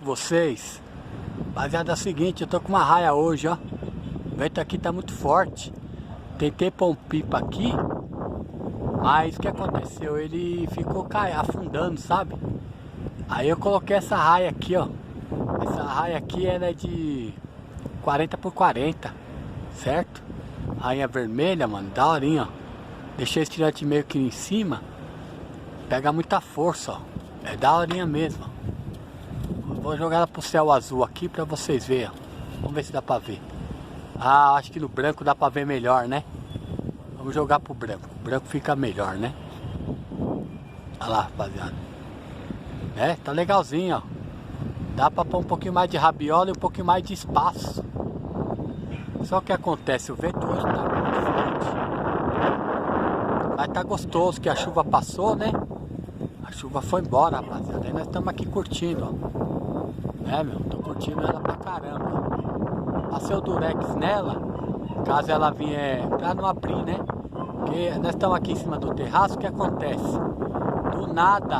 vocês. Rapaziada, é o seguinte, eu tô com uma raia hoje, ó. O vento aqui tá muito forte. Tentei pôr um pipa aqui, mas o que aconteceu? Ele ficou afundando, sabe? Aí eu coloquei essa raia aqui, ó. Essa raia aqui ela é de 40 por 40, certo? Raia vermelha, mano, daorinha, ó. Deixei esse tirante meio que em cima. Pega muita força, ó. É daorinha mesmo, ó. Vou jogar ela pro céu azul aqui pra vocês verem, ó. Vamos ver se dá pra ver. Ah, acho que no branco dá pra ver melhor, né? Vamos jogar pro branco. O branco fica melhor, né? Olha lá, rapaziada. É, tá legalzinho, ó. Dá pra pôr um pouquinho mais de rabiola e um pouquinho mais de espaço. Só que acontece, o vento hoje tá muito forte. Mas tá gostoso que a chuva passou, né? A chuva foi embora, rapaziada. Aí nós estamos aqui curtindo, ó. É, meu, tô curtindo ela pra caramba. Passei o durex nela, caso ela vier, pra não abrir, né? Porque nós estamos aqui em cima do terraço, o que acontece? Do nada,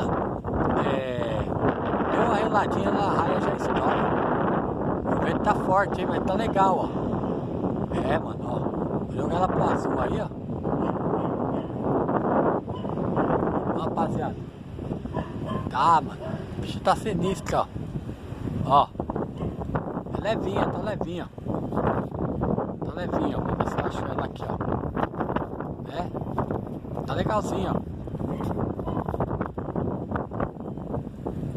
deu uma reladinha na raia, já estoura. O vento tá forte, hein, mas tá legal, ó. É, mano, ó. Vou jogar ela pro azul aí, ó. Ó, rapaziada. Tá, mano. O bicho tá sinistro, ó. Ó. É levinha, tá levinha. Tá levinha, ó. Vou ver se eu acho ela aqui, ó. É. Tá legalzinha, ó.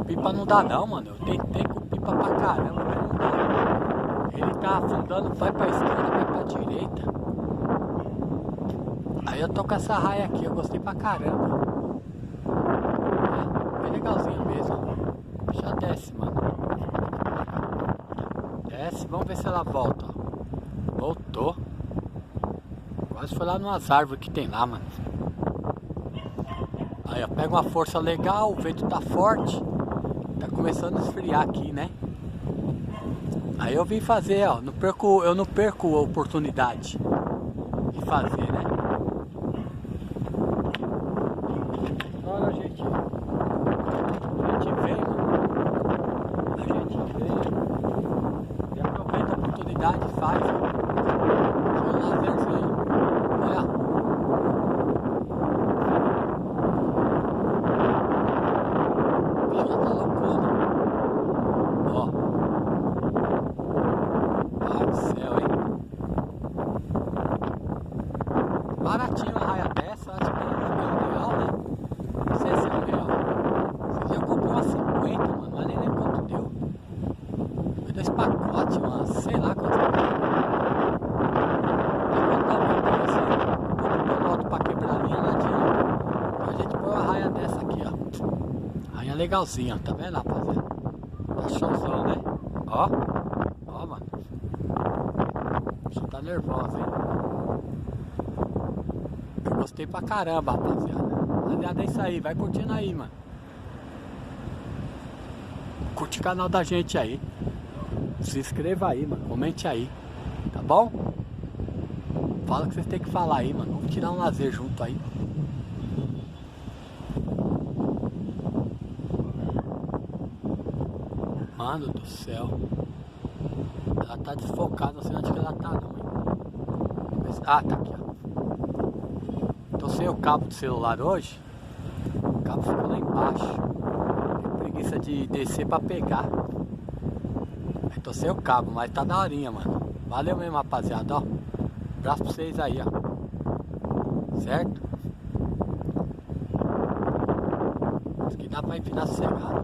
Pipa não dá não, mano. Eu tentei com pipa pra caramba, mas não dá. Ele tá afundando, vai pra esquerda, vai pra direita. Aí eu tô com essa raia aqui, eu gostei pra caramba. É, bem legalzinho mesmo. Já desce, mano. Desce, vamos ver se ela volta, ó. Voltou. Quase foi lá numas árvores que tem lá, mano. Aí, ó, pega uma força legal, o vento tá forte. Tá começando a esfriar aqui, né? Aí eu vim fazer, ó, eu não perco a oportunidade de fazer, né? Agora a gente vem, mano. A gente vem e aproveita a oportunidade e faz, ó. Deixa eu lá ver isso aí. Olha. Bicho tá loucona. Ó. Ai do céu, hein? Baratinho uma raia dessa, acho que é R$1, né? Não sei se é R$1. Você já comprou umas 50, mano, mas nem lembro quanto deu. Foi 2 pacotes, mano, sei lá quanto deu. Pra quebrar a linha lá de, ó. A gente põe uma raia dessa aqui, ó. Raia legalzinha, ó. Tá vendo, rapaziada? Tá showzão, né? Ó. Ó, mano. Você tá nervosa, hein? Eu gostei pra caramba, rapaziada. Rapaziada, é isso aí. Vai curtindo aí, mano. Curte o canal da gente aí. Se inscreva aí, mano. Comente aí. Tá bom? Fala o que vocês têm que falar aí, mano. Vamos tirar um lazer junto aí. Mano do céu. Ela tá desfocada, não sei onde que ela tá não, hein? Ah, tá aqui, ó. Tô sem o cabo do celular hoje. O cabo ficou lá embaixo. Tenho preguiça de descer pra pegar. Aí tô sem o cabo, mas tá daorinha, mano. Valeu mesmo, rapaziada, ó. Abraço pra vocês aí, ó. Certo? Isso aqui dá pra empinar sossegado.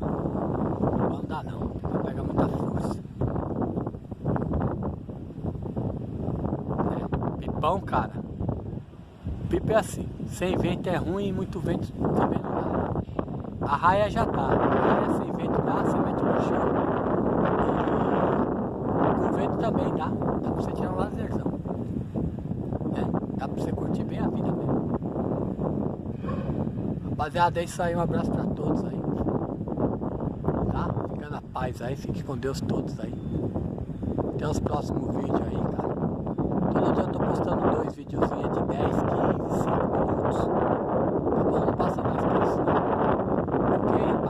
Não dá não, vai pegar muita força. É, pipão, cara. Pipa é assim, sem vento é ruim e muito vento também não dá. A raia já dá. A raia sem vento dá, sem vento no chão. E com vento também dá. Dá pra você tirar um lazerzão. Dá pra você curtir bem a vida mesmo. Rapaziada, é isso aí. Um abraço pra todos aí. Tá? Fica na paz aí. Fique com Deus todos aí. Até os próximos vídeos aí, cara. Todo dia eu tô postando 2 videozinhos de